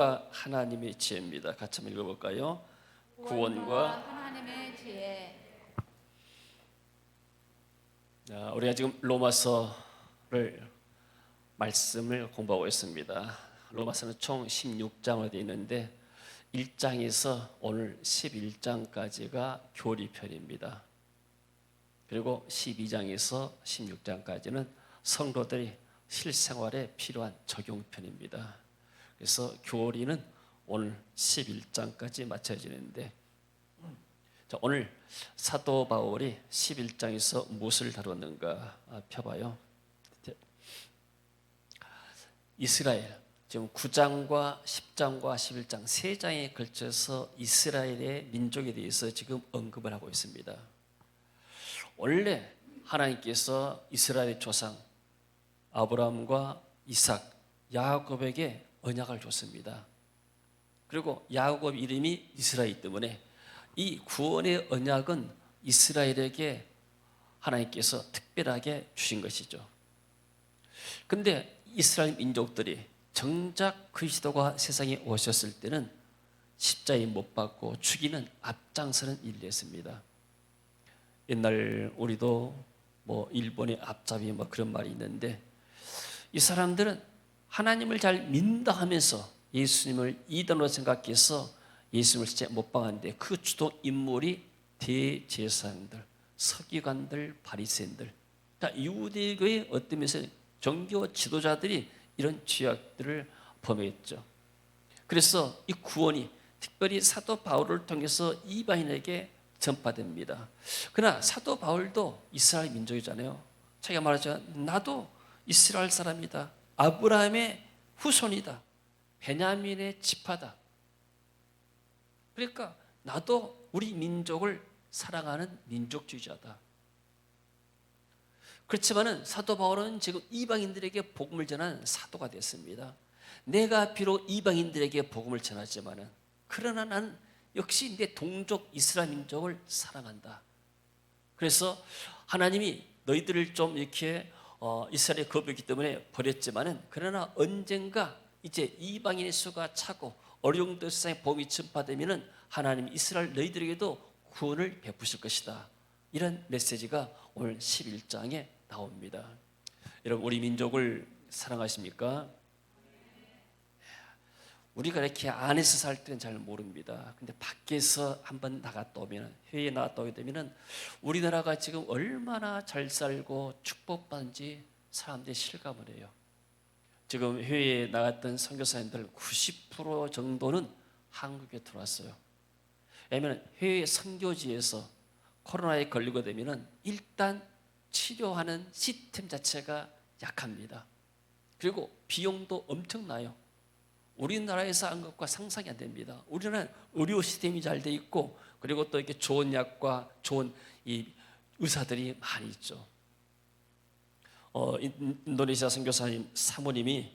하나님의 지혜입니다. 같이 한번 읽어볼까요? 구원과 하나님의 지혜. 우리가 지금 로마서를 말씀을 공부하고 있습니다. 로마서는 총 16장으로 되어 있는데 1장에서 오늘 11장까지가 교리편입니다. 그리고 12장에서 16장까지는 성도들이 실생활에 필요한 적용편입니다. 그래서 교리는 오늘 11장까지 마쳐지는데, 오늘 사도 바울이 11장에서 무엇을 다뤘는가 펴봐요. 이스라엘, 지금 9장과 10장과 11장 세 장에 걸쳐서 이스라엘의 민족에 대해서 지금 언급을 하고 있습니다. 원래 하나님께서 이스라엘의 조상 아브라함과 이삭, 야곱에게 언약을 줬습니다. 그리고 야곱 이름이 이스라엘 때문에 이 구원의 언약은 이스라엘에게 하나님께서 특별하게 주신 것이죠. 그런데 이스라엘 민족들이 정작 그리스도가 세상에 오셨을 때는 십자가에 못 박고 죽이는 앞장서는 일을 했습니다. 옛날 우리도 일본의 앞잡이 그런 말이 있는데, 이 사람들은 하나님을 잘 믿는다 하면서 예수님을 이단으로 생각해서 예수님을 진짜 못 박았는데, 그 주도 인물이 대제사장들, 서기관들, 바리새인들, 유대교의 어떤 면에서 종교 지도자들이 이런 죄악들을 범했죠. 그래서 이 구원이 특별히 사도 바울을 통해서 이방인에게 전파됩니다. 그러나 사도 바울도 이스라엘 민족이잖아요. 자기가 말하죠. 나도 이스라엘 사람이다. 아브라함의 후손이다. 베냐민의 지파다. 그러니까 나도 우리 민족을 사랑하는 민족주의자다. 그렇지만은 사도 바울은 지금 이방인들에게 복음을 전하는 사도가 됐습니다. 내가 비록 이방인들에게 복음을 전하지만은, 그러나 나는 역시 내 동족 이스라엘 민족을 사랑한다. 그래서 하나님이 너희들을 좀 이렇게 이스라엘의 거부했기 때문에 버렸지만은, 그러나 언젠가 이제 이방인의 수가 차고 어려운 세상에 복음이 전파되면은 하나님 이스라엘 너희들에게도 구원을 베푸실 것이다. 이런 메시지가 오늘 11장에 나옵니다. 여러분, 우리 민족을 사랑하십니까? 우리가 이렇게 안에서 살 때는 잘 모릅니다. 근데 밖에서 한번 나갔다 오면, 해외에 나갔다 오게 되면 우리나라가 지금 얼마나 잘 살고 축복받은지 사람들이 실감을 해요. 지금 해외에 나갔던 선교사님들 90% 정도는 한국에 들어왔어요. 왜냐하면 해외 선교지에서 코로나에 걸리게 되면 일단 치료하는 시스템 자체가 약합니다. 그리고 비용도 엄청나요. 우리나라에서 한 것과 상상이 안 됩니다. 우리나라는 의료 시스템이 잘 돼 있고, 그리고 또 이렇게 좋은 약과 좋은 이 의사들이 많이 있죠. 인도네시아 선교사님 사모님이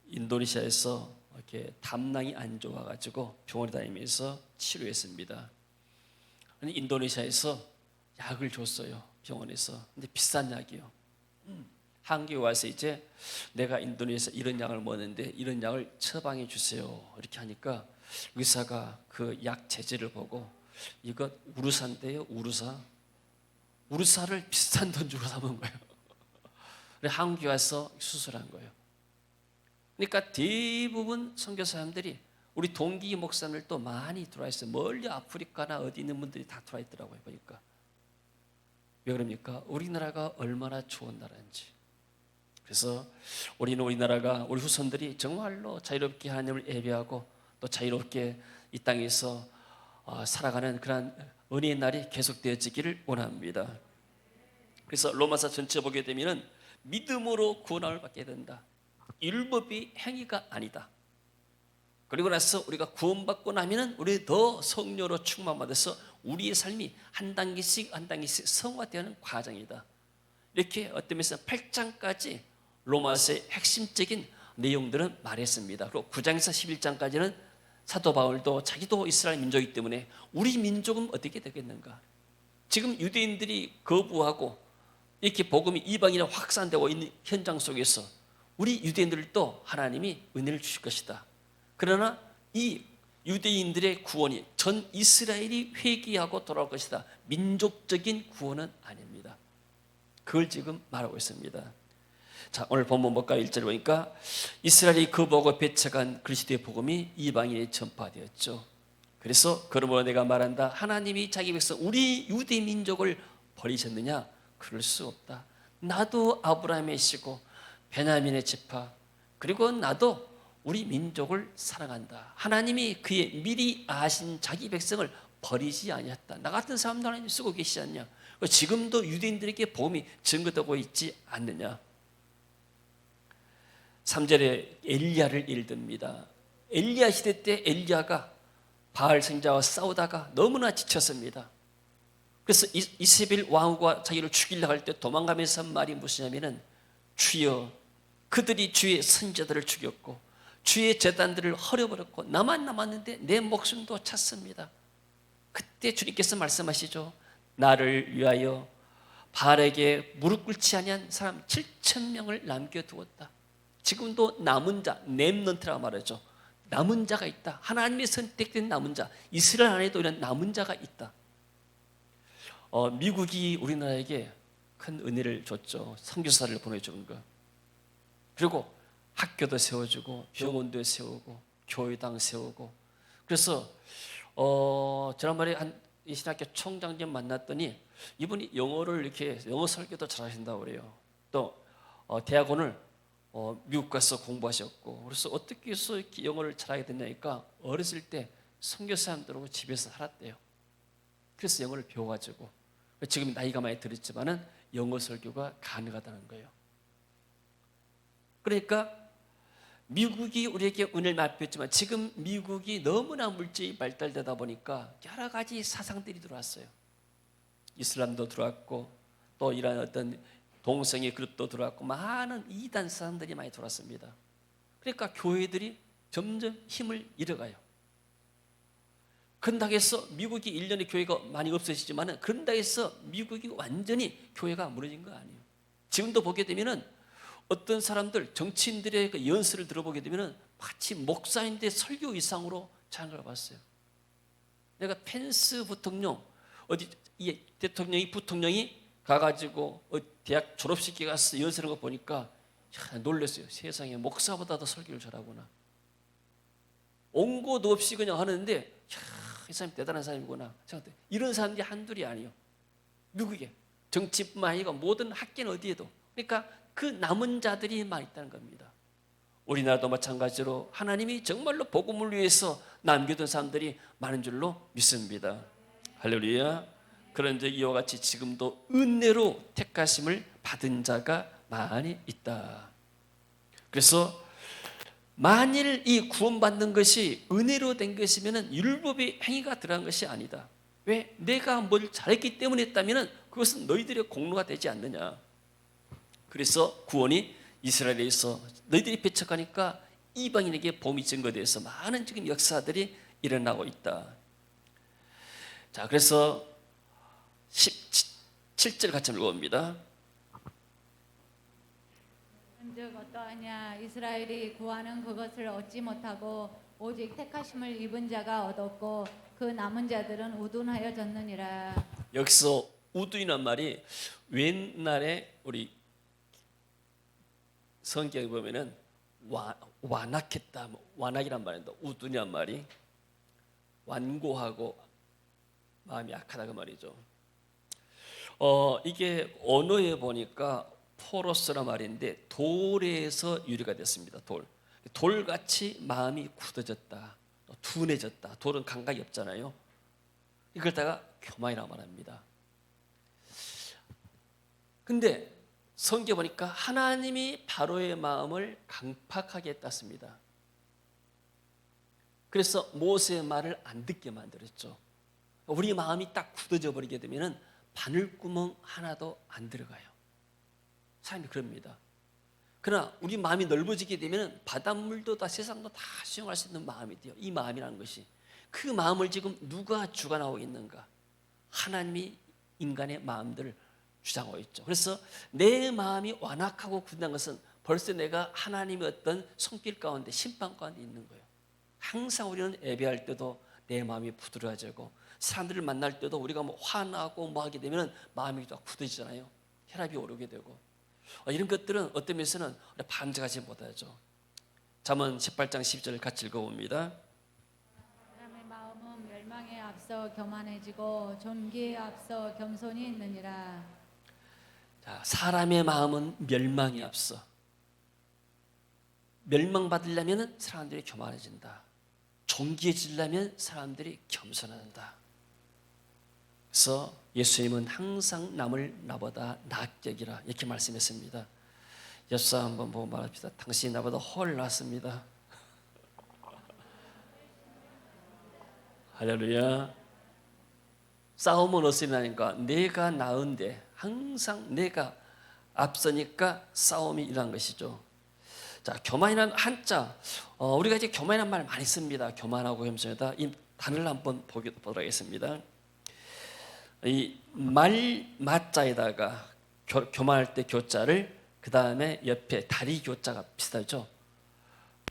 인도네시아에서 이렇게 담낭이 안 좋아가지고 병원에 다니면서 치료했습니다. 인도네시아에서 약을 줬어요, 병원에서. 근데 비싼 약이요. 한국에 와서 이제 내가 인도네시아 이런 약을 먹었는데 이런 약을 처방해 주세요, 이렇게 하니까 의사가 그 약 재질을 보고, 이거 우루사인데요, 우루사를 비싼 돈 주고 사 먹은 거예요. 한국에 와서 수술한 거예요. 그러니까 대부분 선교사님들이, 우리 동기 목사님들도 많이 들어와 있어요. 멀리 아프리카나 어디 있는 분들이 다 들어와 있더라고요, 보니까. 왜 그럽니까? 우리나라가 얼마나 좋은 나라인지. 그래서 우리나라가, 우리 후손들이 정말로 자유롭게 하나님을 예배하고 또 자유롭게 이 땅에서 살아가는 그런 은혜의 날이 계속되어지기를 원합니다. 그래서 로마서 전체 보게 되면 믿음으로 구원을 받게 된다. 율법이 행위가 아니다. 그리고 나서 우리가 구원받고 나면은 우리 더 성령으로 충만받아서 우리의 삶이 한 단계씩 한 단계씩 성화되는 과정이다. 이렇게 어떤 면에서 8장까지 로마서의 핵심적인 내용들은 말했습니다. 그리고 9장에서 11장까지는 사도 바울도 자기도 이스라엘 민족이기 때문에 우리 민족은 어떻게 되겠는가? 지금 유대인들이 거부하고 이렇게 복음이 이방인에 확산되고 있는 현장 속에서 우리 유대인들도 하나님이 은혜를 주실 것이다. 그러나 이 유대인들의 구원이 전 이스라엘이 회개하고 돌아올 것이다. 민족적인 구원은 아닙니다. 그걸 지금 말하고 있습니다. 자, 오늘 본문 볼까요? 1절 보니까 이스라엘이 그 보고 배척한 그리스도의 복음이 이방인에 전파되었죠. 그래서 그러므로 내가 말한다. 하나님이 자기 백성 우리 유대 민족을 버리셨느냐? 그럴 수 없다. 나도 아브라함의 씨고 베냐민의 지파 그리고 나도 우리 민족을 사랑한다. 하나님이 그의 미리 아신 자기 백성을 버리지 아니했다. 나 같은 사람도 하나님 쓰고 계시지 않냐? 지금도 유대인들에게 복음이 증거되고 있지 않느냐? 3절에 엘리야를 예를 듭니다. 엘리야 시대 때 엘리야가 바알 선지자와 싸우다가 너무나 지쳤습니다. 그래서 이세벨 왕후가 자기를 죽이려고 할 때 도망가면서 한 말이 무엇이냐면은 주여 그들이 주의 선지자들을 죽였고 주의 제단들을 헐어버렸고 나만 남았는데 내 목숨도 찼습니다. 그때 주님께서 말씀하시죠. 나를 위하여 바알에게 무릎 꿇지 아니한 사람 7,000명을 남겨두었다. 지금도 남은 자, 렘넌트라고 말하죠. 남은 자가 있다. 하나님의 선택된 남은 자, 이스라엘 안에도 이런 남은 자가 있다. 미국이 우리나라에게 큰 은혜를 줬죠. 선교사를 보내주는 거. 그리고 학교도 세워주고 병원도 세우고 교회당 세우고. 그래서 지난번에 이 신학교 총장님 만났더니 이분이 영어를 이렇게 영어 설교도 잘하신다고 그래요. 또 대학원을 미국 가서 공부하셨고, 그래서 어떻게 해서 이렇게 영어를 잘하게 됐냐니까 어렸을 때 선교사님들하고 집에서 살았대요. 그래서 영어를 배워가지고 지금 나이가 많이 들었지만은 영어 설교가 가능하다는 거예요. 그러니까 미국이 우리에게 은혜를 맛보였지만 지금 미국이 너무나 물질이 발달되다 보니까 여러 가지 사상들이 들어왔어요. 이슬람도 들어왔고 또 이런 어떤 동성애 그룹도 들어왔고 많은 이단 사상들이 많이 들어왔습니다. 그러니까 교회들이 점점 힘을 잃어가요. 그런다고 해서 미국이 1년에 교회가 많이 없어지지만 그런다고 해서 미국이 완전히 교회가 무너진 거 아니에요. 지금도 보게 되면은 어떤 사람들 정치인들의 그 연설을 들어보게 되면은 마치 목사인데 설교 이상으로 잘한 걸 봤어요. 내가 펜스 부통령 어디 이 대통령이 부통령이 가가지고 대학 졸업식에 가서 연설하는 거 보니까 놀랐어요. 세상에 목사보다 더 설교를 잘하구나. 온 곳 없이 그냥 하는데 이 사람이 대단한 사람이구나. 이런 사람들이 한둘이 아니에요. 미국에 정치뿐만 아니고 모든 학계는 어디에도. 그러니까 그 남은 자들이 많이 있다는 겁니다. 우리나라도 마찬가지로 하나님이 정말로 복음을 위해서 남겨둔 사람들이 많은 줄로 믿습니다. 할렐루야. 그런데 이와 같이 지금도 은혜로 택하심을 받은 자가 많이 있다. 그래서 만일 이 구원받는 것이 은혜로 된 것이면 율법의 행위가 들어간 것이 아니다. 왜? 내가 뭘 잘했기 때문에 했다면 그것은 너희들의 공로가 되지 않느냐. 그래서 구원이 이스라엘에서 너희들이 배척하니까 이방인에게 복음이 증거돼서 많은 지금 역사들이 일어나고 있다. 자, 그래서 17절 같이 읽어봅니다. 즉 어떠하냐 이스라엘이 구하는 그것을 얻지 못하고 오직 택하심을 입은 자가 얻었고 그 남은 자들은 우둔하여졌느니라. 여기서 우둔이란 말이 옛날에 우리 성경에 보면은 완악했다, 완악이란 말인데 우둔이란 말이 완고하고 마음이 약하다 그 말이죠. 이게 언어에 보니까 포로스란 말인데 돌에서 유래가 됐습니다. 돌같이 마음이 굳어졌다, 둔해졌다. 돌은 감각이 없잖아요. 이걸 다가 교만이라고 말합니다. 근데 성경에 보니까 하나님이 바로의 마음을 강팍하게 했습니다. 그래서 모세의 말을 안 듣게 만들었죠. 우리 마음이 딱 굳어져 버리게 되면 바늘구멍 하나도 안 들어가요. 사람이 그럽니다. 그러나 우리 마음이 넓어지게 되면 바닷물도 다 세상도 다 수용할 수 있는 마음이 돼요. 이 마음이라는 것이. 그 마음을 지금 누가 주관하고 있는가? 하나님이 인간의 마음들을 주장하고 있죠. 그래서 내 마음이 완악하고 굳는 것은 벌써 내가 하나님의 어떤 손길 가운데 심판 가운데 있는 거예요. 항상 우리는 예배할 때도 내 마음이 부드러워지고 사람들을 만날 때도 우리가 뭐 화나고 뭐 하게 되면 마음이 또 굳어지잖아요. 혈압이 오르게 되고 이런 것들은 어떤 면에서는 반증하지 못하죠. 잠언 18장 12절을 같이 읽어봅니다. 사람의 마음은 멸망에 앞서 교만해지고 존귀에 앞서 겸손이 있느니라. 자, 사람의 마음은 멸망에 앞서 멸망받으려면 사람들이 교만해진다. 존귀해지려면 사람들이 겸손한다. 그래서 예수님은 항상 남을 나보다 낫게 여기라 이렇게 말씀했습니다. 옆사 한번 보고 말합시다. 당신이 나보다 훨 낫습니다. 할렐루야. 싸움은 어디서 일어나니까 내가 나은데 항상 내가 앞서니까 싸움이 일어난 것이죠. 자, 교만이라는 한자, 우리가 이제 교만이라는 말 많이 씁니다. 교만하고 겸손하다. 이 단어를 한번 보도록 하겠습니다. 이 마자에다가 교만할 때 교자를 그 다음에 옆에 다리 교자가 비슷하죠.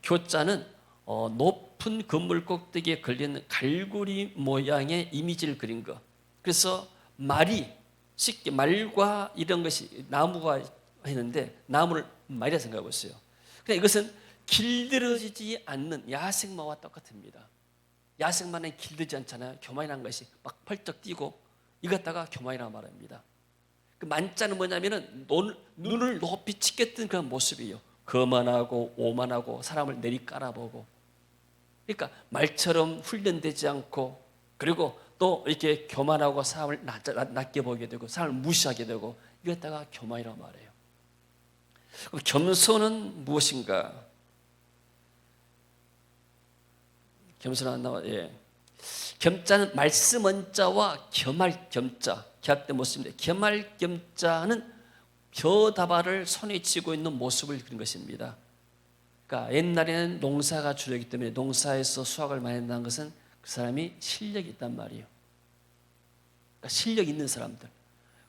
교자는 높은 건물 꼭대기에 걸리는 갈고리 모양의 이미지를 그린 거. 그래서 말이 쉽게 말과 이런 것이 나무가 했는데 나무를 말이라 생각하고 있어요. 그러니까 이것은 길들여지지 않는 야생마와 똑같습니다. 야생마는 길들지 않잖아요. 교만이라는 것이 막 펄쩍 뛰고 이것 갖다가 교만이라고 말합니다. 그 만자는 뭐냐면은 눈을 높이 치겠던 그런 모습이에요. 거만하고 오만하고 사람을 내리깔아보고. 그러니까 말처럼 훈련되지 않고 그리고 또 이렇게 교만하고 사람을 낮게 보게 되고 사람을 무시하게 되고 이것 갖다가 교만이라고 말해요. 그럼 겸손은 무엇인가? 겸손 안 나와. 예. 겸자는 말씀 원자와 겸할 겸자 결합된 모습인데 겸할 겸자는 벼다발을 손에 쥐고 있는 모습을 그린 것입니다. 그러니까 옛날에는 농사가 주력이기 때문에 농사에서 수확을 많이 한다는 것은 그 사람이 실력이 있단 말이에요. 그러니까 실력 있는 사람들.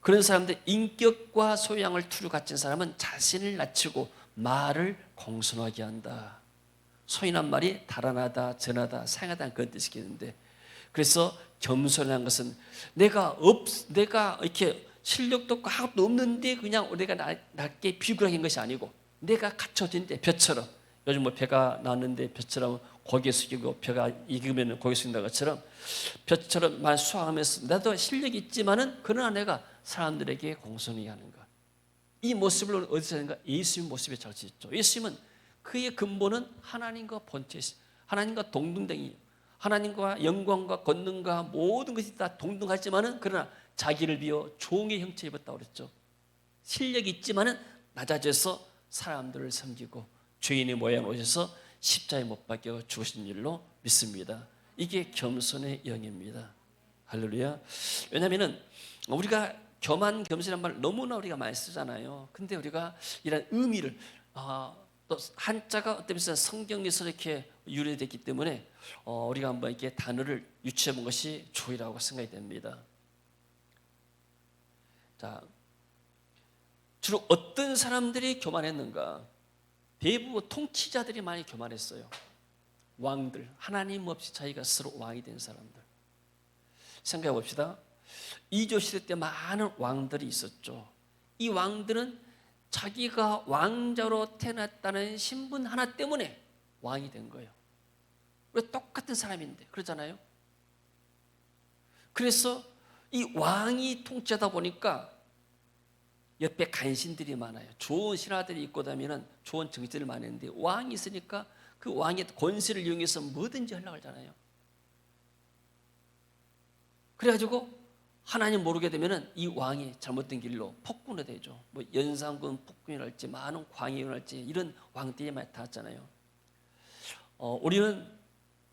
그런 사람들 인격과 소양을 두루 갖춘 사람은 자신을 낮추고 말을 공손하게 한다. 소인한 말이 달아나다, 전하다, 사용하다 그런 뜻이겠는데 그래서 겸손한 것은 내가 이렇게 실력도 없고 학업도 없는데 그냥 내가 낮게 비굴하게 한 것이 아니고 내가 갖춰진데 벼처럼 요즘 뭐 배가 나왔는데 벼처럼 고개 숙이고 벼가 익으면 고개 숙인다는 것처럼 벼처럼 말 수확하면서 나도 실력이 있지만은 그러나 내가 사람들에게 공손히 하는 것. 이 모습을 어디서 하는가? 예수님 모습에 적혀있죠. 예수님은 그의 근본은 하나님과 본체, 하나님과 동등됨이 하나님과 영광과 권능과 모든 것이 다 동등하지만은 그러나 자기를 비워 종의 형체 입었다고 그랬죠. 실력이 있지만은 낮아져서 사람들을 섬기고 죄인의 모양을 오셔서 십자가에 못 박혀 죽으신 일로 믿습니다. 이게 겸손의 영입니다. 할렐루야. 왜냐하면은 우리가 교만 겸손이란 말 너무나 우리가 많이 쓰잖아요. 근데 우리가 이런 의미를 또 한자가 어떤 면에서 성경에서 이렇게 유래됐기 때문에 우리가 한번 이렇게 단어를 유추해 본 것이 좋으라고 생각이 됩니다. 자, 주로 어떤 사람들이 교만했는가? 대부분 통치자들이 많이 교만했어요. 왕들, 하나님 없이 자기가 스스로 왕이 된 사람들. 생각해 봅시다. 이조 시대 때 많은 왕들이 있었죠. 이 왕들은 자기가 왕자로 태어났다는 신분 하나 때문에 왕이 된 거예요. 왜 똑같은 사람인데 그러잖아요. 그래서 이 왕이 통치하다 보니까 옆에 간신들이 많아요. 좋은 신하들이 있고 다니면 좋은 정치를 많이 했는데 왕이 있으니까 그 왕의 권세를 이용해서 뭐든지 하려고 하잖아요. 그래가지고 하나님 모르게 되면은 이 왕이 잘못된 길로 폭군이 되죠. 뭐 연산군 폭군이랄지 많은 광해군이랄지 이런 왕들이 많이 나왔잖아요. 우리는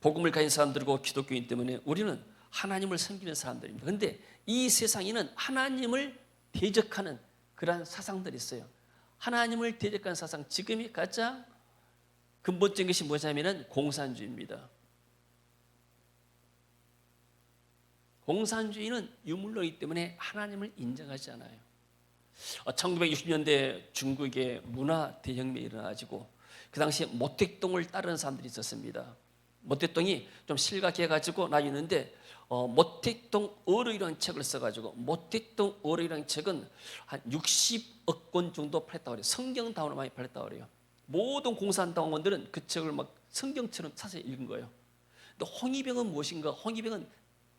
복음을 가진 사람들이고 기독교인 때문에 우리는 하나님을 섬기는 사람들입니다. 그런데 이 세상에는 하나님을 대적하는 그러한 사상들이 있어요. 하나님을 대적하는 사상, 지금이 가장 근본적인 것이 뭐냐면은 공산주의입니다. 공산주의는 유물론이기 때문에 하나님을 인정하지 않아요. 1960년대 중국의 문화 대혁명이 일어나가지고 그 당시에 모택동을 따르는 사람들이 있었습니다. 모택동이 좀 실각해가지고 나뉘는데 모택동 어록이라는 책을 써가지고 모택동 어록이라는 책은 한 60억 권 정도 팔렸다고 그래요. 성경다운으로 많이 팔렸다고 그래요. 모든 공산당원들은 그 책을 막 성경처럼 사서 읽은 거예요. 근데 홍위병은 무엇인가? 홍위병은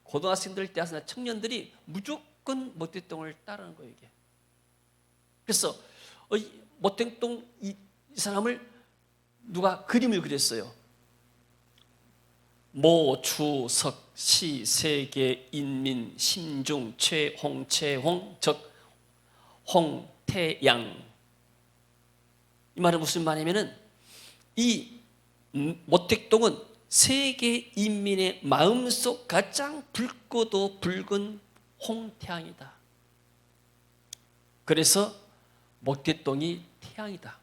고등학생들, 대학생, 청년들이 무조건 모택동을 따르는 거예요, 이게. 그래서 모택동 이 사람을 누가 그림을 그렸어요. 모, 주, 석, 시, 세계, 인민, 심중, 최홍, 최홍, 적, 홍, 태양. 이 말은 무슨 말이냐면은 이 모택동은 세계 인민의 마음속 가장 붉고도 붉은 홍태양이다. 그래서 모택동이 태양이다.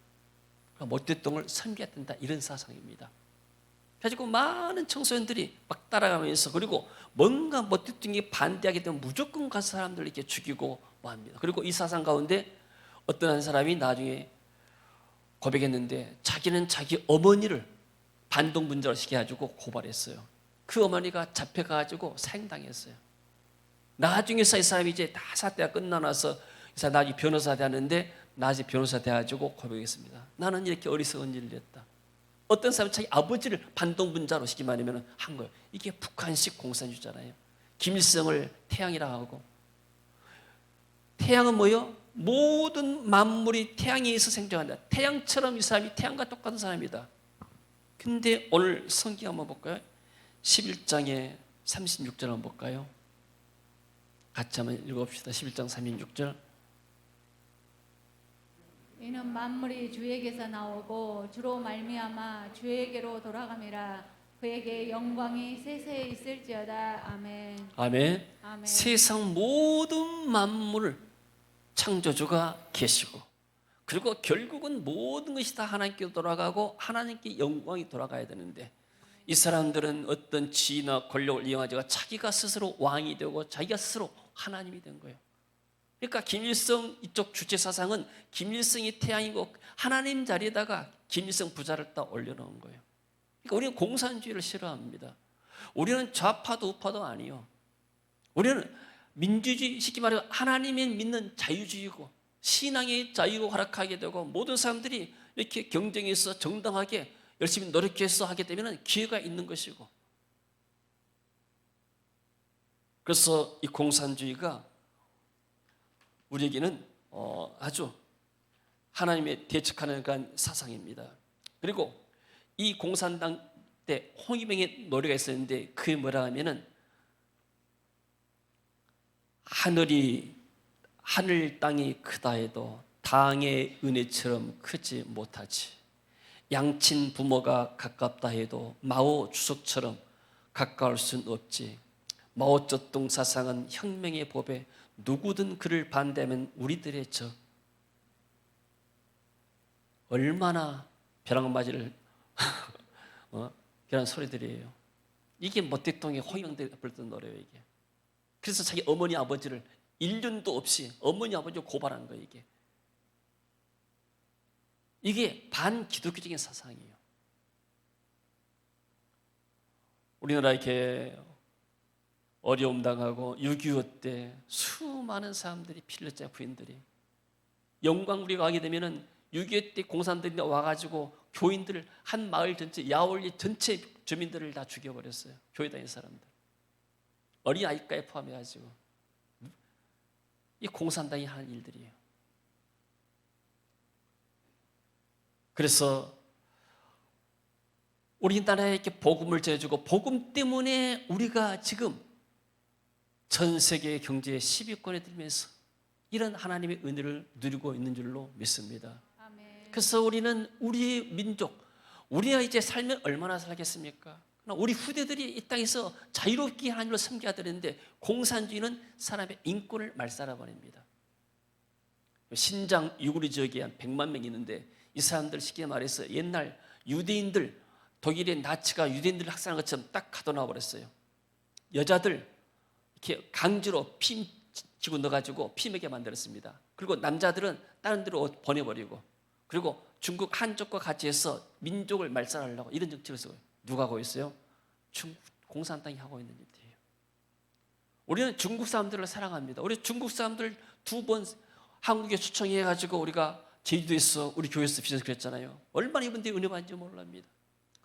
모택동을 섬겨야 된다. 이런 사상입니다. 가지고 많은 청소년들이 막 따라가면서 그리고 뭔가 모택동에 반대하게 되면 무조건 가서 사람들을 이렇게 죽이고 뭐 합니다. 그리고 이 사상 가운데 어떤 한 사람이 나중에 고백했는데 자기는 자기 어머니를 반동분자로 시켜가지고 고발했어요. 그 어머니가 잡혀가지고 사형당했어요. 나중에서 이 사람이 이제 다 사태가 끝나나서 이 사람 나중에 변호사 되었는데 나중에 변호사 돼가지고 고백했습니다. 나는 이렇게 어리석은 일을 했다. 어떤 사람은 자기 아버지를 반동분자로 시키면 아니면 한 거예요. 이게 북한식 공산주의잖아요. 김일성을 태양이라 하고 태양은 뭐요? 모든 만물이 태양에 의해서 생존한다. 태양처럼 이 사람이 태양과 똑같은 사람이다. 근데 오늘 성경 한번 볼까요? 11장에 36절 한번 볼까요? 같이 한번 읽어봅시다. 11장 36절. 이는 만물이 주에게서 나오고 주로 말미암아 주에게로 돌아감이라. 그에게 영광이 세세에 있을지어다. 아멘. 아멘. 아멘. 세상 모든 만물을 창조주가 계시고 그리고 결국은 모든 것이 다 하나님께 돌아가고 하나님께 영광이 돌아가야 되는데 이 사람들은 어떤 지위나 권력을 이용하다가 자기가 스스로 왕이 되고 자기가 스스로 하나님이 된 거예요. 그러니까 김일성 이쪽 주체 사상은 김일성이 태양이고 하나님 자리에다가 김일성 부자를 딱 올려놓은 거예요. 그러니까 우리는 공산주의를 싫어합니다. 우리는 좌파도 우파도 아니요. 우리는 민주주의, 쉽게 말해 하나님이 믿는 자유주의고 신앙의 자유로 활약하게 되고 모든 사람들이 이렇게 경쟁해서 정당하게 열심히 노력해서 하게 되면 기회가 있는 것이고 그래서 이 공산주의가 우리에게는 아주 하나님의 대척하는 그런 사상입니다. 그리고 이 공산당 때 홍위병의 노래가 있었는데 그게 뭐라 하면은 하늘 땅이 크다 해도 당의 은혜처럼 크지 못하지. 양친 부모가 가깝다 해도 마오 주석처럼 가까울 순 없지. 마오쩌둥 사상은 혁명의 법에 누구든 그를 반대하면 우리들의 적. 얼마나 벼랑맞이를 그런 소리들이에요. 이게 모택동의 홍위병들이 불렀던 노래예요. 이게. 그래서 자기 어머니 아버지를 1년도 없이 어머니 아버지를 고발한 거예요. 이게 반기독교적인 사상이에요. 우리나라 이렇게 어려움 당하고 6.25 때 수많은 사람들이 피를 흘렸잖아요. 부인들이. 영광 우리가 가게 되면은 6.25 때 공산들이 와가지고 교인들을 한 마을 전체 야올리 전체 주민들을 다 죽여버렸어요. 교회 다니는 사람들. 어린 아이까지 포함해가지고 이 공산당이 하는 일들이에요. 그래서 우리나라에 이렇게 복음을 전해주고 복음 때문에 우리가 지금 전 세계 경제의 10위권에 들면서 이런 하나님의 은혜를 누리고 있는 줄로 믿습니다. 아멘. 그래서 우리는 우리의 민족, 우리가 이제 살면 얼마나 살겠습니까? 우리 후대들이 이 땅에서 자유롭게 하나님을 섬겨야 되는데 공산주의는 사람의 인권을 말살해버립니다. 신장 유구리 지역에 한 100만 명이 있는데 이 사람들 쉽게 말해서 옛날 유대인들, 독일의 나치가 유대인들을 학살한 것처럼 딱 가둬놔 버렸어요. 여자들 이렇게 강제로 피 집어 넣어가지고 피 먹게 만들었습니다. 그리고 남자들은 다른 데로 보내버리고 그리고 중국 한족과 같이 해서 민족을 말살하려고 이런 정책을 쓰고 누가 하고 있어요? 공산당이 하고 있는 일이에요. 우리는 중국 사람들을 사랑합니다. 우리 중국 사람들 2번 한국에 초청해가지고 우리가 제주도에서 우리 교회에서 비전에서 그랬잖아요. 얼마나 이분들이 은혜 받는지 몰랍니다.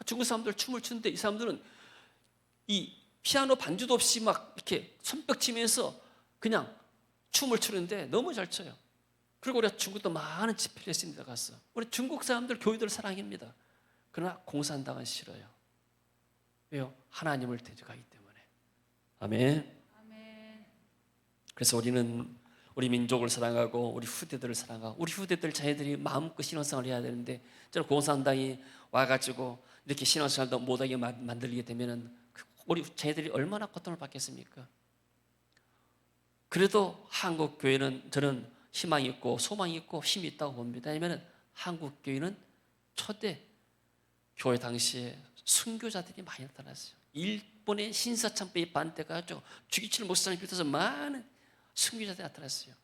중국 사람들 춤을 추는데 이 사람들은 이 피아노 반주도 없이 막 이렇게 손뼉 치면서 그냥 춤을 추는데 너무 잘 춰요. 그리고 우리가 중국도 많은 집회를 했습니다. 가서 우리 중국 사람들 교회들 사랑합니다. 그러나 공산당은 싫어요. 왜요? 하나님을 대적하기 때문에. 아멘. 아멘. 그래서 우리는 우리 민족을 사랑하고 우리 후대들을 사랑하고 우리 후대들 자녀들이 마음껏 신앙생활을 해야 되는데 저는 공산당이 와가지고 이렇게 신앙생활도 못하게 만들게 되면은 우리 자녀들이 얼마나 고통을 받겠습니까? 그래도 한국 교회는 저는 희망이 있고 소망이 있고 힘이 있다고 봅니다. 왜냐하면 한국 교회는 초대 교회 당시에 순교자들이 많이 나타났어요. 일본의 신사참배에 반대가지고 주기철 목사님 비롯해서 많은 순교자들이 나타났어요.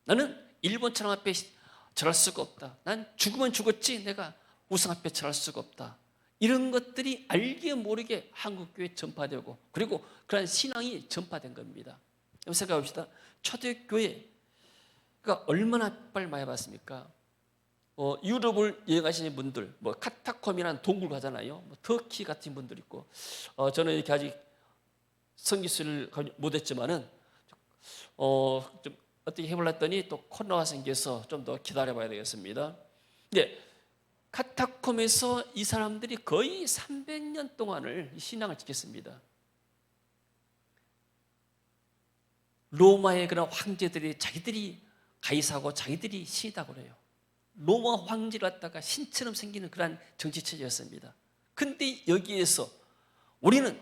나는 일본 천황 앞에 절할 수가 없다. 난 죽으면 죽었지 내가 우상 앞에 절할 수가 없다. 이런 것들이 알게 모르게 한국교회에 전파되고 그리고 그런 신앙이 전파된 겁니다. 한번 생각해 봅시다. 초대교회가 얼마나 빨리 많이 봤습니까? 유럽을 여행하시는 분들, 카타콤이라는 동굴 가잖아요. 터키 같은 분들 있고, 저는 이렇게 아직 성기술을 못했지만은, 좀 어떻게 해보려 했더니 또 코로나가 생겨서 좀 더 기다려봐야 되겠습니다. 근데 카타콤에서 이 사람들이 거의 300년 동안을 신앙을 지켰습니다. 로마의 그런 황제들이 자기들이 가이사고 자기들이 신이라고 그래요. 로마 황제를 갖다가 신처럼 생기는 그런 정치체제였습니다. 근데 여기에서 우리는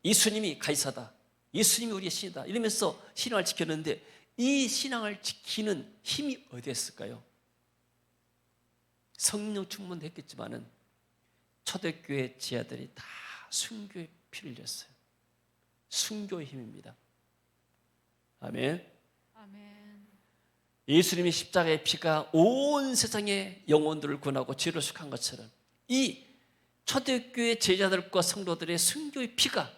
예수님이 가이사다. 예수님이 우리의 신이다. 이러면서 신앙을 지켰는데 이 신앙을 지키는 힘이 어디에 있을까요? 성령 충만했겠지만은 초대교회 지하들이 다 순교의 피를 흘렸어요. 순교의 힘입니다. 아멘. 아멘. 예수님이 십자가의 피가 온 세상의 영혼들을 구원하고 죄를 속한 것처럼 이 초대교회 제자들과 성도들의 순교의 피가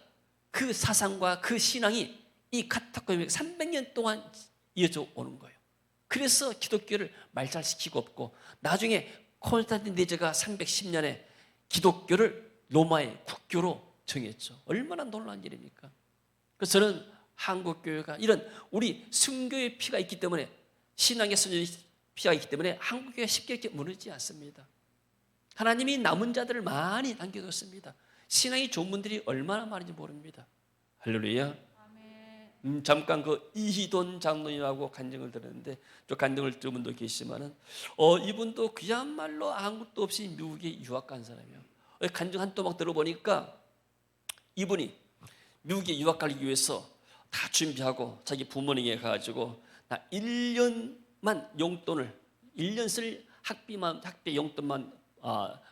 그 사상과 그 신앙이 이 카타콤에 300년 동안 이어져 오는 거예요. 그래서 기독교를 말살시키고 없고 나중에 콘스탄틴 대제가 310년에 기독교를 로마의 국교로 정했죠. 얼마나 놀라운 일입니까? 그래서 저는 한국교회가 이런 우리 순교의 피가 있기 때문에 신앙의 선전의 피가 있기 때문에 한국교회가 쉽게 이렇게 무너지지 않습니다. 하나님이 남은 자들을 많이 남겨뒀습니다. 신앙이 좋은 분들이 얼마나 많은지 모릅니다. 할렐루야. 아멘. 잠깐 그 이희돈 장로님하고 간증을 들었는데 저 간증을 들은 분도 계시지만은 이분도 그야말로 아무것도 없이 미국에 유학 간 사람이에요. 간증 한 또막 들어보니까 이분이 미국에 유학 가기 위해서 다 준비하고 자기 부모님에게 가가지고 나 1년만 용돈을 1년 쓸 학비 용돈만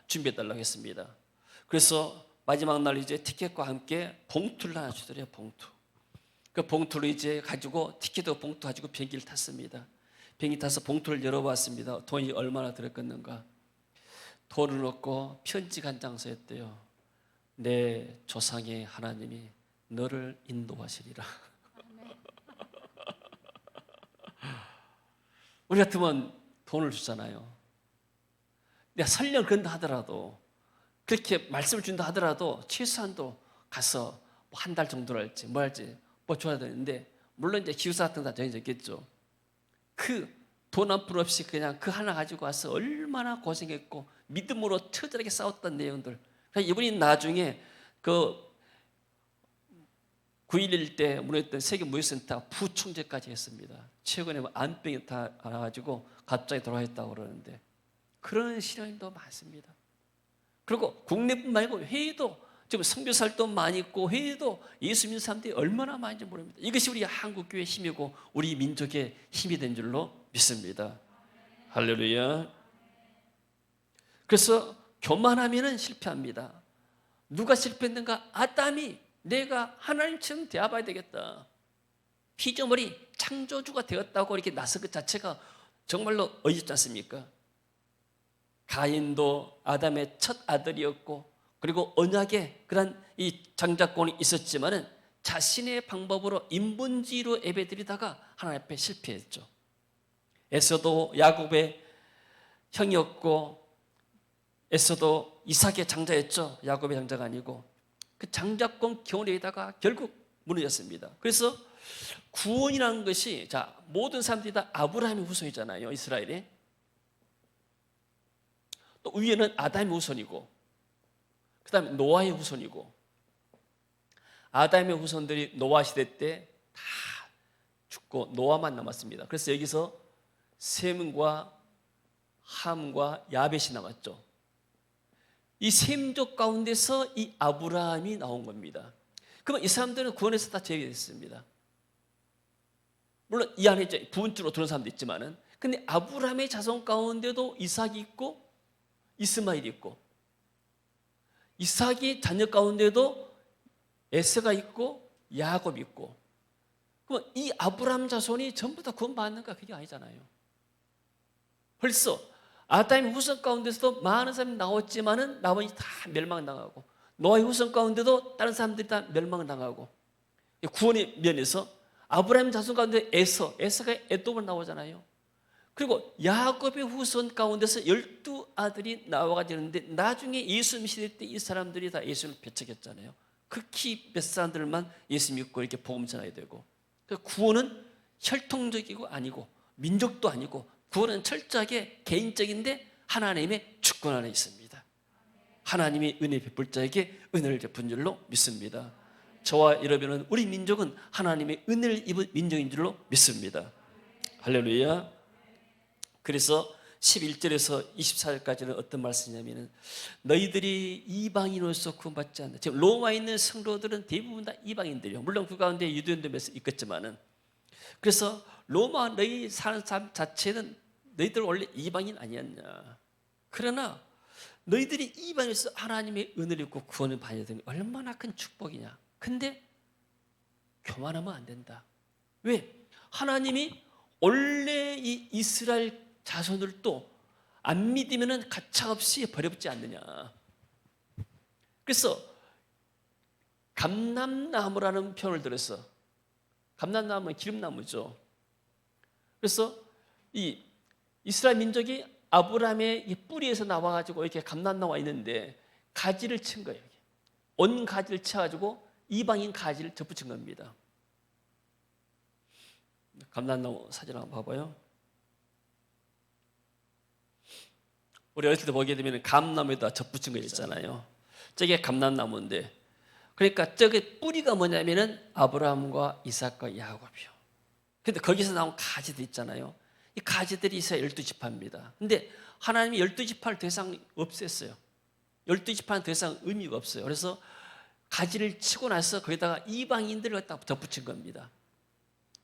준비해달라고 했습니다. 그래서 마지막 날 이제 티켓과 함께 봉투를 하나 주더래요. 봉투. 그 봉투를 이제 가지고 티켓과 봉투 가지고 비행기를 탔습니다. 비행기 타서 봉투를 열어봤습니다. 돈이 얼마나 들었겠는가. 돈을 넣고 편지가 한 장 써있대요. 내 조상의 하나님이 너를 인도하시리라. 우리 같으면 돈을 주잖아요. 내가 설령 그런다 하더라도 그렇게 말씀을 준다 하더라도 최소한도 가서 한 달 정도를 할지 뭐 할지 뭐 줘야 되는데 물론 이제 기숙사 같은 거 다 정해져 있겠죠. 그 돈 한 푼 없이 그냥 그 하나 가지고 와서 얼마나 고생했고 믿음으로 처절하게 싸웠던 내용들. 이분이 나중에 그 9.11 때 무너졌던 세계무역센터 부총재까지 했습니다. 최근에 암병이 다 알아가지고 갑자기 돌아왔다고 그러는데 그런 신앙인도 많습니다. 그리고 국내뿐 말고 해외도 지금 선교사도 많이 있고 해외도 예수 믿는 사람들이 얼마나 많은지 모릅니다. 이것이 우리 한국교회의 힘이고 우리 민족의 힘이 된 줄로 믿습니다. 할렐루야. 그래서 교만하면 실패합니다. 누가 실패했는가? 아담이 내가 하나님처럼 되어봐야 되겠다. 피조물이 창조주가 되었다고 이렇게 나선 것 자체가 정말로 어이없지 않습니까? 가인도 아담의 첫 아들이었고 그리고 언약의 그런 이 장자권이 있었지만은 자신의 방법으로 인본주의로 예배드리다가 하나님 앞에 실패했죠. 에서도 야곱의 형이었고 에서도 이삭의 장자였죠. 야곱의 장자가 아니고 그 장자권 교훈에다가 결국 무너졌습니다. 그래서 구원이라는 것이 자 모든 사람들이 다 아브라함의 후손이잖아요. 이스라엘에 또 위에는 아담의 후손이고 그 다음에 노아의 후손이고 아담의 후손들이 노아 시대 때 다 죽고 노아만 남았습니다. 그래서 여기서 셈과 함과 야벳이 남았죠. 이 셈족 가운데서 이 아브라함이 나온 겁니다. 그러면 이 사람들은 구원에서 다 제외됐습니다. 물론 이 안에 이제 부분적으로 들어온 사람도 있지만은 근데 아브라함의 자손 가운데도 이삭이 있고 이스마엘이 있고 이삭이 자녀 가운데도 에서가 있고 야곱이 있고 그럼 이 아브라함 자손이 전부 다 구원받는가? 그게 아니잖아요. 벌써 아담의 후손 가운데서도 많은 사람이 나왔지만은 나머지 다 멸망당하고 노아의 후손 가운데도 다른 사람들이 다 멸망당하고 구원의 면에서 아브라함 자손 가운데 에서가 에돔을 나오잖아요. 그리고 야곱의 후손 가운데서 12아들이 나와가지는데 나중에 예수님 시대 때 이 사람들이 다 예수님을 배척했잖아요. 극히 몇 사람들만 예수 믿고 이렇게 복음 전해야 되고 구원은 혈통적이고 아니고 민족도 아니고 구원은 철저하게 개인적인데 하나님의 주권 안에 있습니다. 하나님이 은혜 베풀 자에게 은혜를 베푼 줄로 믿습니다. 저와 여러분은 우리 민족은 하나님의 은혜를 입은 민족인 줄로 믿습니다. 할렐루야. 그래서 11절에서 24절까지는 어떤 말씀이냐면 너희들이 이방인으로서 구원받지 않는다. 지금 로마에 있는 성도들은 대부분 다 이방인들이요. 물론 그 가운데 유대인도 몇 있겠지만은 그래서 로마 너희 사는 삶 자체는 너희들 원래 이방인 아니었냐. 그러나 너희들이 이방인으로서 하나님의 은혜를 입고 구원을 받아야 되는 게 얼마나 큰 축복이냐. 근데 교만하면 안 된다. 왜? 하나님이 원래 이 이스라엘 자손들도 안 믿으면 가차없이 버려붙지 않느냐. 그래서 감람나무라는 표현을 들어서 감람나무는 기름나무죠. 그래서 이 이스라엘 민족이 아브라함의 이 뿌리에서 나와가지고 이렇게 감람나무가 있는데 가지를 친 거예요. 온 가지를 쳐가지고 이방인 가지를 접붙인 겁니다. 감람나무 사진 한번 봐봐요. 우리 어릴 때 보게 되면 감나무에다 접붙인 거 있잖아요. 저게 감람나무인데 그러니까 저게 뿌리가 뭐냐면은 아브라함과 이삭과 야곱이요. 근데 거기서 나온 가지들 있잖아요. 이 가지들이 이스라엘 12지파입니다. 근데 하나님이 12지파를 더 이상 없앴어요. 12지파는 더 이상 의미가 없어요. 그래서 가지를 치고 나서 거기다가 이방인들을 갖다 접붙인 겁니다.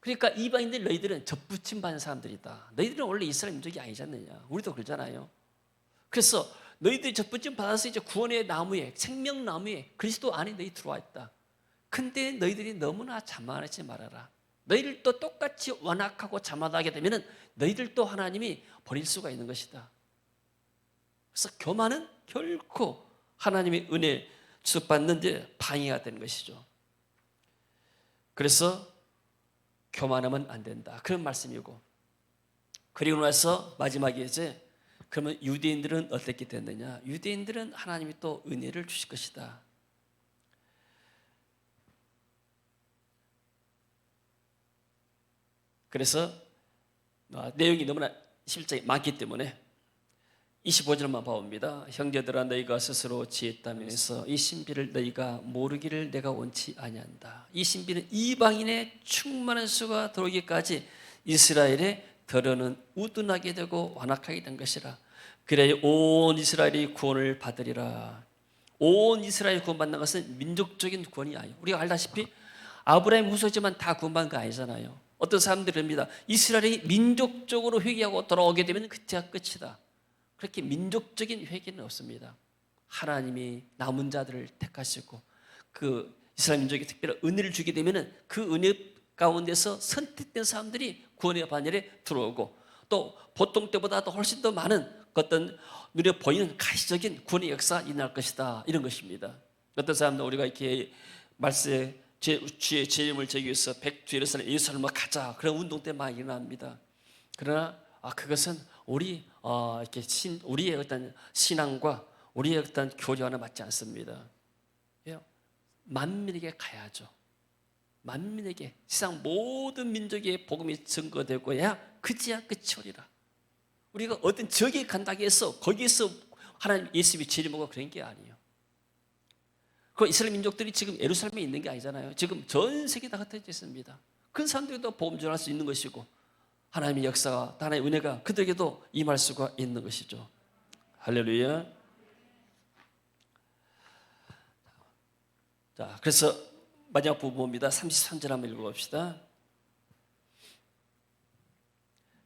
그러니까 이방인들 너희들은 접붙임 받는 사람들이다. 너희들은 원래 이스라엘 민족이 아니지 않느냐. 우리도 그러잖아요. 그래서 너희들이 접붙임 받아서 이제 구원의 나무에 생명나무에 그리스도 안에 너희 들어와 있다. 근데 너희들이 너무나 자만하지 말아라. 너희들도 똑같이 완악하고 자만하게 되면 너희들도 하나님이 버릴 수가 있는 것이다. 그래서 교만은 결코 하나님의 은혜 주받는 데 방해가 되는 것이죠. 그래서 교만하면 안 된다. 그런 말씀이고 그리고 나서 마지막에 이제 그러면 유대인들은 어떻게 됐느냐? 유대인들은 하나님이 또 은혜를 주실 것이다. 그래서 내용이 너무나 실제 많기 때문에 25절만 봐봅니다. 형제들아 너희가 스스로 지혜다면서 이 신비를 너희가 모르기를 내가 원치 아니한다. 이 신비는 이방인의 충만한 수가 들어오기까지 이스라엘의 더러는 우둔하게 되고 완악하게 된 것이라. 그래야 온 이스라엘이 구원을 받으리라. 온 이스라엘이 구원받는 것은 민족적인 구원이 아니에요. 우리가 알다시피 아브라함 후손이지만 다 구원받는 거 아니잖아요. 어떤 사람들이 합니다. 이스라엘이 민족적으로 회개하고 돌아오게 되면 그때가 끝이다. 그렇게 민족적인 회개는 없습니다. 하나님이 남은 자들을 택하시고 그 이스라엘 민족에 특별한 은혜를 주게 되면 그 은혜 가운데서 선택된 사람들이 구원의 반열에 들어오고 또 보통 때보다 도 훨씬 더 많은 어떤 눈에 보이는 가시적인 구원의 역사가 일어날 것이다. 이런 것입니다. 어떤 사람들 우리가 이렇게 말세에 주의 재림을 제기 위해서 예루살렘으로 가자 그런 운동 때 많이 일어납니다. 그러나 그것은 우리의 어떤 신앙과 우리의 어떤 교리와는 맞지 않습니다. 만민에게 가야죠. 만민에게 세상 모든 민족의 복음이 증거되고야 그지야 끝이 오리라. 우리가 어떤 지역에 간다고 해서 거기에서 하나님 예수님이 재림하고 그런 게 아니에요. 그 이스라엘 민족들이 지금 예루살렘에 있는 게 아니잖아요. 지금 전 세계 다 흩어져 있습니다. 그 사람들도 복음 전할 수 있는 것이고 하나님의 역사와 하나님의 은혜가 그들에게도 임할 수가 있는 것이죠. 할렐루야. 자, 그래서 마지막 부분입니다. 33절 한번 읽어봅시다.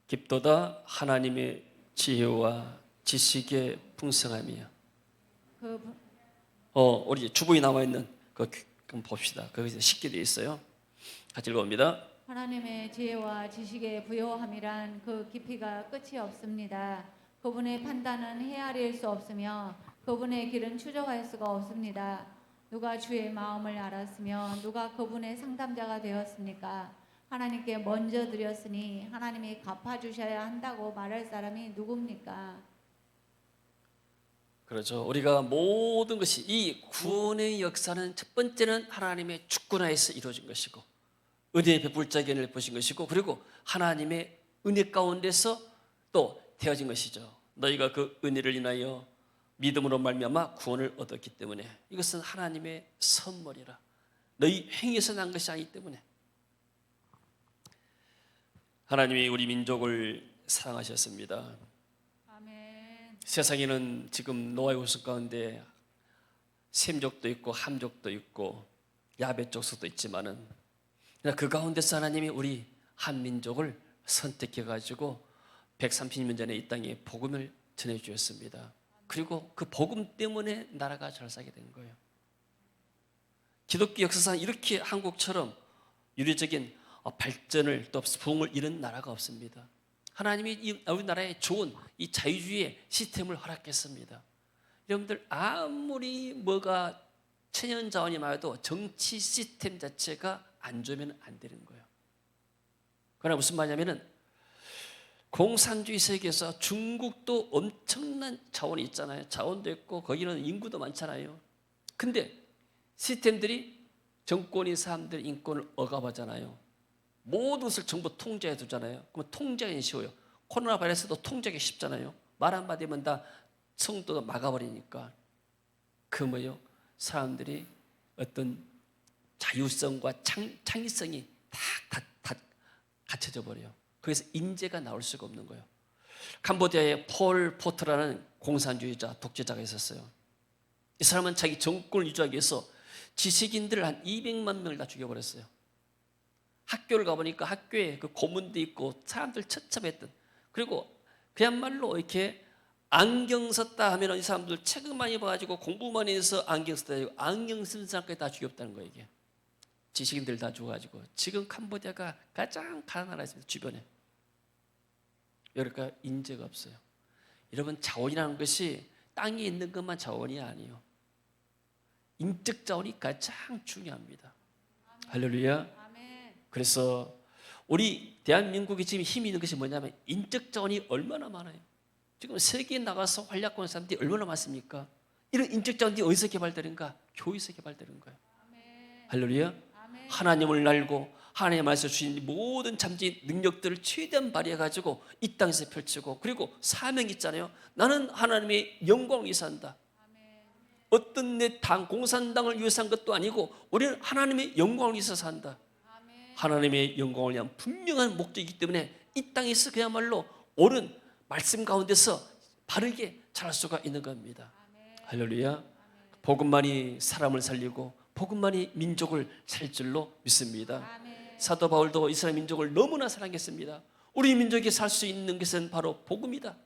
깊도다 하나님의 지혜와 지식의 풍성함이요. 우리 주부에 나와 있는 그 한번 봅시다. 거기서 쉽게 되어 있어요. 같이 읽어봅니다. 하나님의 지혜와 지식의 부요함이란 그 깊이가 끝이 없습니다. 그분의 판단은 헤아릴 수 없으며 그분의 길은 추적할 수가 없습니다. 누가 주의 마음을 알았으며 누가 그분의 상담자가 되었습니까? 하나님께 먼저 드렸으니 하나님이 갚아주셔야 한다고 말할 사람이 누굽니까? 그렇죠. 우리가 모든 것이 이 구원의 역사는 첫 번째는 하나님의 주권하에서 이루어진 것이고 은혜의 베풀 자에게 은혜를 보신 것이고 그리고 하나님의 은혜 가운데서 또 되어진 것이죠. 너희가 그 은혜를 인하여 믿음으로 말미암아 구원을 얻었기 때문에 이것은 하나님의 선물이라. 너희 행위에서 난 것이 아니기 때문에 하나님이 우리 민족을 사랑하셨습니다. 아멘. 세상에는 지금 노아의 후손 가운데 셈족도 있고 함족도 있고 야벳 족속도 있지만은 그 가운데서 하나님이 우리 한 민족을 선택해 가지고 130년 전에 이 땅에 복음을 전해 주셨습니다. 그리고 그 복음 때문에 나라가 잘 살게 된 거예요. 기독교 역사상 이렇게 한국처럼 유례적인 발전을 또 부흥을 이룬 나라가 없습니다. 하나님이 우리나라에 좋은 이 자유주의의 시스템을 허락했습니다. 여러분들 아무리 뭐가 천연 자원이 많아도 정치 시스템 자체가 안 좋으면 안 되는 거예요. 그러나 무슨 말이냐면은 공산주의 세계에서 중국도 엄청난 자원이 있잖아요. 자원도 있고 거기는 인구도 많잖아요. 근데 시스템들이 정권인 사람들 인권을 억압하잖아요. 모든 것을 정부 통제해 두잖아요. 그러면 통제하기 쉬워요. 코로나 바이러스도 통제하기 쉽잖아요. 말 한마디 하면 다 성도가 막아버리니까 그 뭐예요? 사람들이 어떤 자유성과 창의성이 다 갇혀져 버려요. 그래서 인재가 나올 수가 없는 거예요. 캄보디아에 폴 포트라는 공산주의자, 독재자가 있었어요. 이 사람은 자기 정권을 유지하기 위해서 지식인들을 한 200만 명을 다 죽여버렸어요. 학교를 가보니까 학교에 그 고문도 있고 사람들 처참했던, 그리고 그야말로 이렇게 안경 썼다 하면 이 사람들 책을 많이 봐가지고 공부만 해서 안경 썼다 해가지고 안경 쓴 사람까지 다 죽였다는 거예요. 이게 지식인들 다 죽어가지고 지금 캄보디아가 가장 가난한 나라였습니다. 주변에. 그러니까 인재가 없어요. 여러분, 자원이라는 것이 땅에 있는 것만 자원이 아니에요. 인적 자원이 가장 중요합니다. 할렐루야. 그래서 우리 대한민국이 지금 힘이 있는 것이 뭐냐면 인적 자원이 얼마나 많아요. 지금 세계에 나가서 활약하는 사람들이 얼마나 많습니까? 이런 인적 자원들이 어디서 개발되는가? 교회에서 개발되는 거예요. 할렐루야. 하나님을 알고 하나님의 말씀을 주신 모든 잠재 능력들을 최대한 발휘해가지고 이 땅에서 펼치고, 그리고 사명이 있잖아요. 나는 하나님의 영광을 위해서 한다. 어떤 내 당, 공산당을 위해서 한 것도 아니고 우리는 하나님의 영광을 위해서 산다. 하나님의 영광을 위한 분명한 목적이기 때문에 이 땅에서 그야말로 옳은 말씀 가운데서 바르게 자랄 수가 있는 겁니다. 할렐루야. 복음만이 사람을 살리고 복음만이 민족을 살 줄로 믿습니다. 사도 바울도 이스라엘 민족을 너무나 사랑했습니다. 우리 민족이 살 수 있는 것은 바로 복음이다.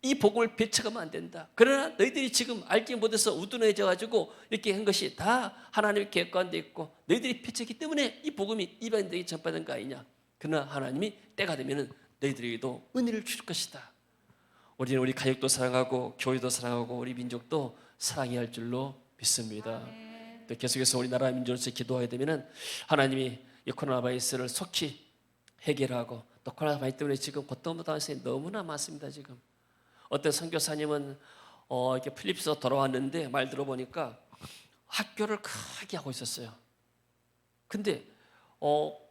이 복음을 배척하면 안 된다. 그러나 너희들이 지금 알지 못해서 우둔해져 가지고 이렇게 한 것이 다 하나님의 계획 가운데 있고 너희들이 배척했기 때문에 이 복음이 이방인들에게 전파된 거 아니냐. 그러나 하나님이 때가 되면 너희들에게도 은혜를 주실 것이다. 우리는 우리 가족도 사랑하고 교회도 사랑하고 우리 민족도 사랑해야 할 줄로 믿습니다. 또 계속해서 우리나라 민족으로서 기도하게 되면은 하나님이 이 코로나 바이러스를 속히 해결하고, 또 코로나 바이러스 때문에 지금 고통받는 사람이 너무나 많습니다. 지금 어떤 선교사님은 이렇게 필리핀에서 돌아왔는데 말 들어보니까 학교를 크게 하고 있었어요. 근데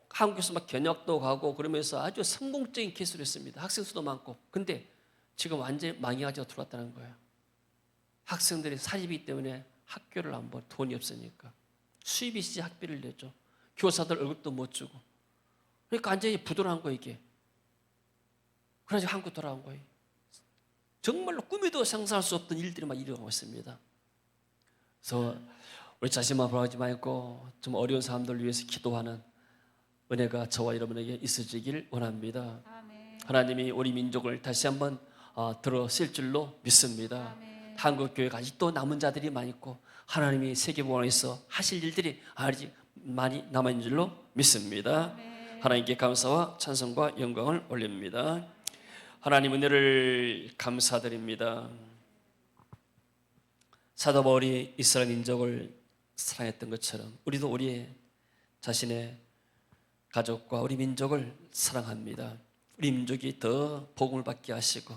한국에서 막 견학도 가고 그러면서 아주 성공적인 케이스를 했습니다. 학생 수도 많고. 근데 지금 완전히 망해가지고 들어왔다는 거예요. 학생들이 사립이기 때문에 학교를 안 봐. 돈이 없으니까. 수입이 있어야지 학비를 내죠. 교사들 월급도 못 주고. 그러니까 완전히 부도난 거예요, 이게. 그래가지고 한국 돌아온 거예요. 정말로 꿈에도 상상할 수 없던 일들이 막 일어나고 있습니다. 그래서 우리 자신만 바라보지 말고 좀 어려운 사람들을 위해서 기도하는 은혜가 저와 여러분에게 있어지길 원합니다. 아멘. 하나님이 우리 민족을 다시 한번 들어쓸 줄로 믿습니다. 아멘. 한국 교회가 아직도 남은 자들이 많이 있고 하나님이 세계복음에서 하실 일들이 아직 많이 남아있는 줄로 믿습니다. 아멘. 하나님께 감사와 찬송과 영광을 올립니다. 하나님 은혜를 감사드립니다. 사도 바울이 이스라엘 민족을 사랑했던 것처럼 우리도 우리의 자신의 가족과 우리 민족을 사랑합니다. 우리 민족이 더 복음을 받게 하시고,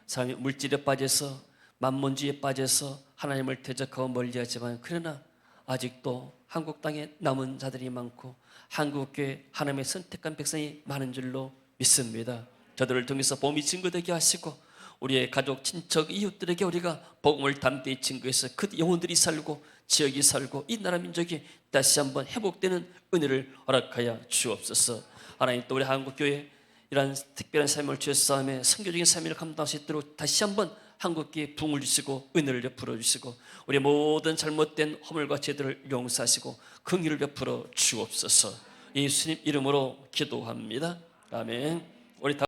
사람이 물질에 빠져서 만몬주의에 빠져서 하나님을 대적하고 멀리하지만, 그러나 아직도 한국 땅에 남은 자들이 많고 한국교회 하나님의 선택한 백성이 많은 줄로 믿습니다. 저들을 통해서 복음이 증거되게 하시고 우리의 가족, 친척, 이웃들에게 우리가 복음을 담대히 증거해서 그 영혼들이 살고 지역이 살고 이 나라 민족이 다시 한번 회복되는 은혜를 허락하여 주옵소서. 하나님, 또 우리 한국교회 이러한 특별한 삶을 주셨사오며 선교적인 삶을 감당할 수 있도록 다시 한번 한국교회에 부흥을 주시고 은혜를 베풀어 주시고 우리의 모든 잘못된 허물과 죄들을 용서하시고 긍휼을 베풀어 주옵소서. 예수님 이름으로 기도합니다. 아멘. 우리